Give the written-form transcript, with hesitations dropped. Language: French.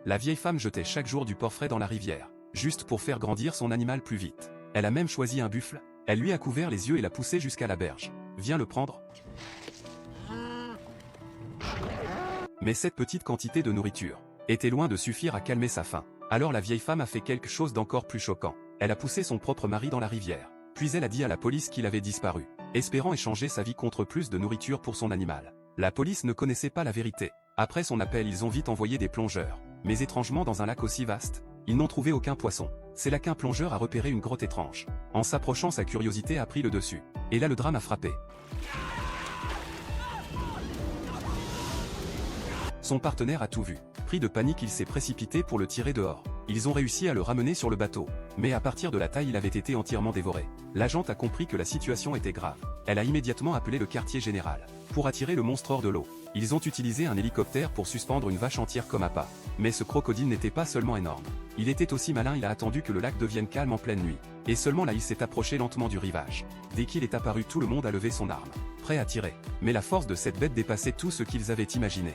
La vieille femme jetait chaque jour du porc frais dans la rivière, juste pour faire grandir son animal plus vite. Elle a même choisi un buffle, elle lui a couvert les yeux et l'a poussé jusqu'à la berge. Viens le prendre. Mais cette petite quantité de nourriture était loin de suffire à calmer sa faim. Alors la vieille femme a fait quelque chose d'encore plus choquant. Elle a poussé son propre mari dans la rivière. Puis elle a dit à la police qu'il avait disparu, espérant échanger sa vie contre plus de nourriture pour son animal. La police ne connaissait pas la vérité. Après son appel, ils ont vite envoyé des plongeurs. Mais étrangement, dans un lac aussi vaste, ils n'ont trouvé aucun poisson. C'est là qu'un plongeur a repéré une grotte étrange. En s'approchant, sa curiosité a pris le dessus. Et là, le drame a frappé. Son partenaire a tout vu. Pris de panique, il s'est précipité pour le tirer dehors. Ils ont réussi à le ramener sur le bateau. Mais à partir de la taille, il avait été entièrement dévoré. L'agente a compris que la situation était grave. Elle a immédiatement appelé le quartier général pour attirer le monstre hors de l'eau. Ils ont utilisé un hélicoptère pour suspendre une vache entière comme appât. Mais ce crocodile n'était pas seulement énorme. Il était aussi malin, il a attendu que le lac devienne calme en pleine nuit. Et seulement là, il s'est approché lentement du rivage. Dès qu'il est apparu, tout le monde a levé son arme, prêt à tirer. Mais la force de cette bête dépassait tout ce qu'ils avaient imaginé.